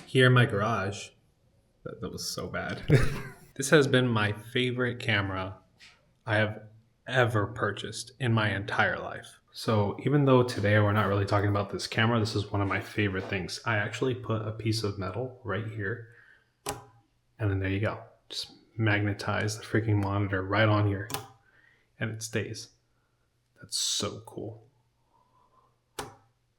here in my garage. That was so bad. This has been my favorite camera I have ever purchased in my entire life. So even though today we're not really talking about this camera, this is one of my favorite things. I actually put a piece of metal right here, and then there you go. Just magnetize the freaking monitor right on here, and it stays. That's so cool.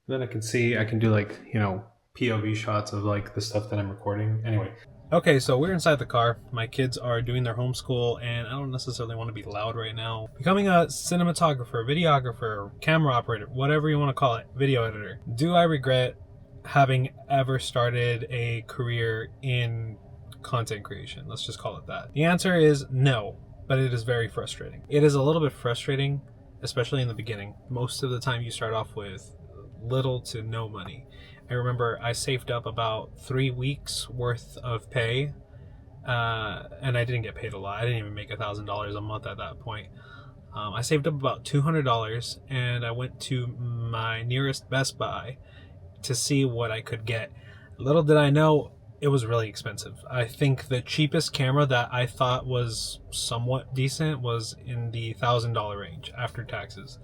Then I can do like, POV shots of like the stuff that I'm recording. Anyway. Okay, so we're inside the car. My kids are doing their homeschool, and I don't necessarily want to be loud right now. Becoming a cinematographer, videographer, camera operator, whatever you want to call it, video editor. Do I regret having ever started a career in content creation? Let's just call it that. The answer is no, but it is very frustrating. It is a little bit frustrating, especially in the beginning. Most of the time you start off with little to no money. I remember I saved up about 3 weeks worth of pay, and I didn't get paid a lot. I didn't even make $1,000 a month at that point. I saved up about $200, and I went to my nearest Best Buy to see what I could get. Little did I know, it was really expensive. I think the cheapest camera that I thought was somewhat decent was in the $1,000 range after taxes.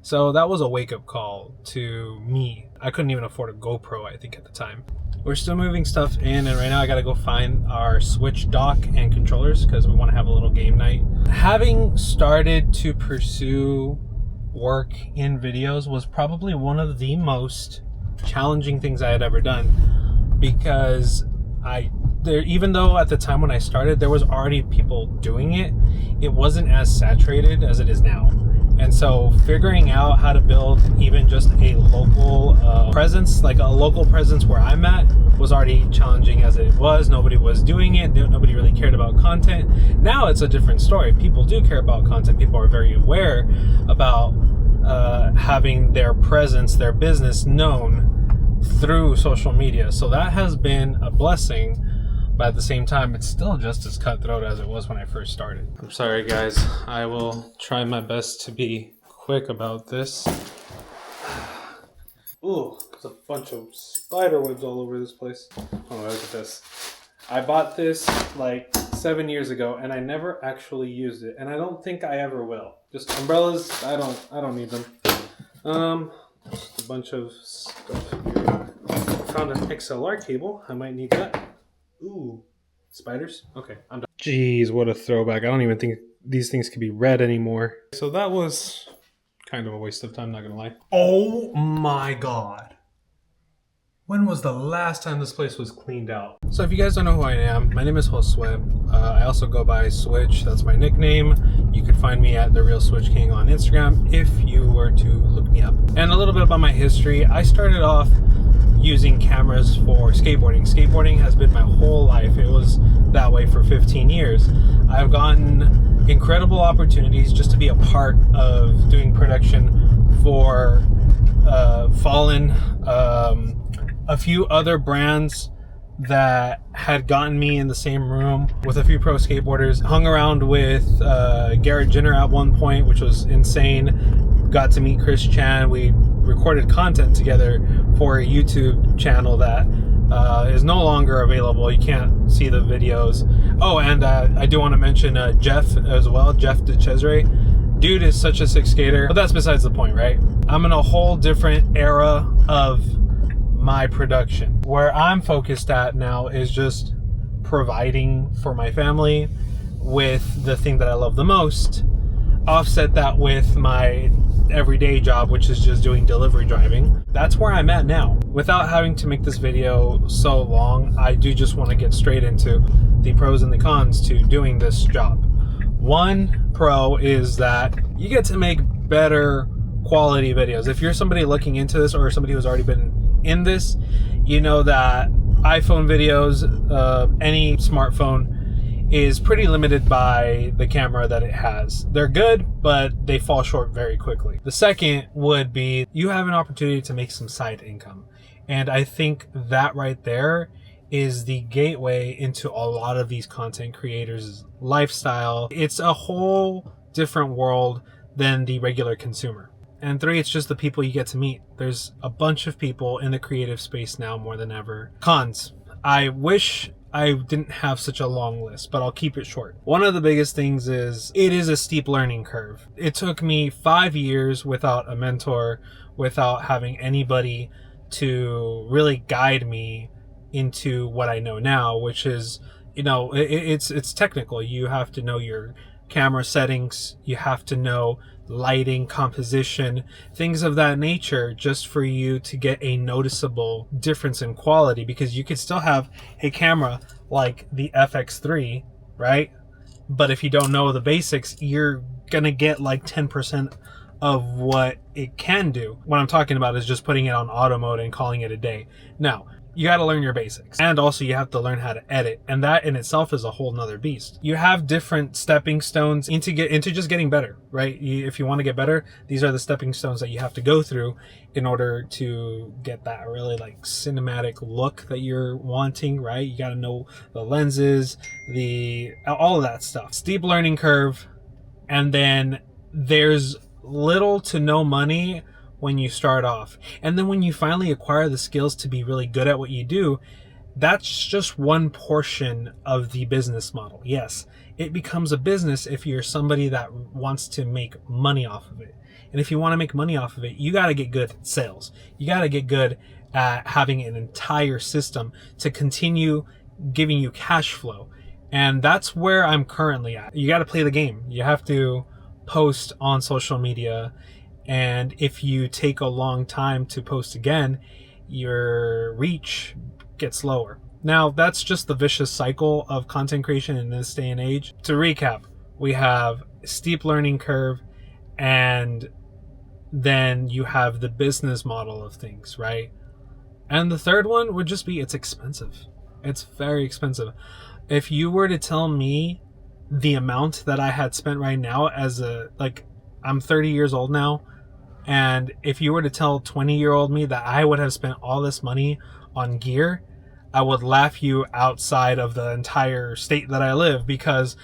So that was a wake-up call to me. I couldn't even afford a GoPro, I think, at the time. We're still moving stuff in, and right now I gotta go find our Switch dock and controllers because we want to have a little game night. Having started to pursue work in videos was probably one of the most challenging things I had ever done, because even though at the time when I started there was already people doing it, it wasn't as saturated as it is now. And so figuring out how to build even just a local presence, like a local presence where I'm at, was already challenging as it was. Nobody was doing it. Nobody really cared about content. Now it's a different story. People do care about content. People are very aware about having their presence, their business known through social media. So that has been a blessing. But at the same time, it's still just as cutthroat as it was when I first started. I'm sorry, guys. I will try my best to be quick about this. Ooh, there's a bunch of spider webs all over this place. Oh, look at this. I bought this like 7 years ago, and I never actually used it, and I don't think I ever will. Just umbrellas. I don't need them. Just a bunch of stuff here. Found an XLR cable. I might need that. Ooh, spiders? Okay, I'm done. Jeez, what a throwback. I don't even think these things can be read anymore. So that was kind of a waste of time, not gonna lie. Oh my god. When was the last time this place was cleaned out? So if you guys don't know who I am, my name is Josue. I also go by Switch, that's my nickname. You can find me at The Real Switch King on Instagram if you were to look me up. And a little bit about my history. I started off using cameras for skateboarding. Skateboarding has been my whole life. It was that way for 15 years. I've gotten incredible opportunities just to be a part of doing production for Fallen, a few other brands that had gotten me in the same room with a few pro skateboarders. Hung around with Garrett Jenner at one point, which was insane. Got to meet Chris Chan. We recorded content together for a YouTube channel that is no longer available. You can't see the videos. Oh, and I do want to mention Jeff as well, Jeff DeCesare. Dude is such a sick skater, but that's besides the point, right? I'm in a whole different era of my production. Where I'm focused at now is just providing for my family with the thing that I love the most. Offset that with my everyday job, which is just doing delivery driving. That's where I'm at now. Without having to make this video so long, I do just want to get straight into the pros and the cons to doing this job. One pro is that you get to make better quality videos. If you're somebody looking into this or somebody who's already been in this, you know that iPhone videos, any smartphone, is pretty limited by the camera that it has. They're good, but they fall short very quickly. The second would be you have an opportunity to make some side income. And I think that right there is the gateway into a lot of these content creators' lifestyle. It's a whole different world than the regular consumer. And three, it's just the people you get to meet. There's a bunch of people in the creative space now more than ever. Cons. I wish I didn't have such a long list, but I'll keep it short. One of the biggest things is it is a steep learning curve. It took me 5 years without a mentor, without having anybody to really guide me into what I know now, which is, it's technical. You have to know your camera settings, you have to know lighting, composition, things of that nature, just for you to get a noticeable difference in quality, because you could still have a camera like the FX3, right? But if you don't know the basics, you're gonna get like 10% of what it can do. What I'm talking about is just putting it on auto mode and calling it a day. Now, you got to learn your basics, and also you have to learn how to edit, and that in itself is a whole nother beast. You have different stepping stones into just getting better, right? If you want to get better, these are the stepping stones that you have to go through in order to get that really like cinematic look that you're wanting, right? You got to know the lenses, all of that stuff. Steep learning curve, and then there's little to no money when you start off. And then when you finally acquire the skills to be really good at what you do, that's just one portion of the business model. Yes, it becomes a business if you're somebody that wants to make money off of it. And if you want to make money off of it, you got to get good at sales. You got to get good at having an entire system to continue giving you cash flow. And that's where I'm currently at. You got to play the game. You have to post on social media, and if you take a long time to post again, your reach gets lower. Now, that's just the vicious cycle of content creation in this day and age. To recap, we have steep learning curve, and then you have the business model of things, right? And the third one would just be it's expensive. It's very expensive. If you were to tell me the amount that I had spent right now I'm 30 years old now, and if you were to tell 20-year-old me that I would have spent all this money on gear, I would laugh you outside of the entire state that I live, because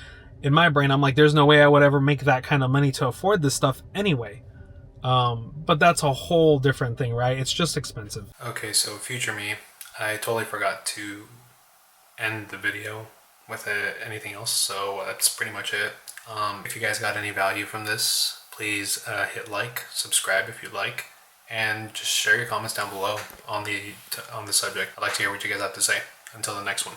in my brain, I'm like, there's no way I would ever make that kind of money to afford this stuff anyway. But that's a whole different thing, right? It's just expensive. Okay, so future me, I totally forgot to end the video with anything else, so that's pretty much it. If you guys got any value from this, please hit like, subscribe if you like, and just share your comments down below on the subject. I'd like to hear what you guys have to say. Until the next one.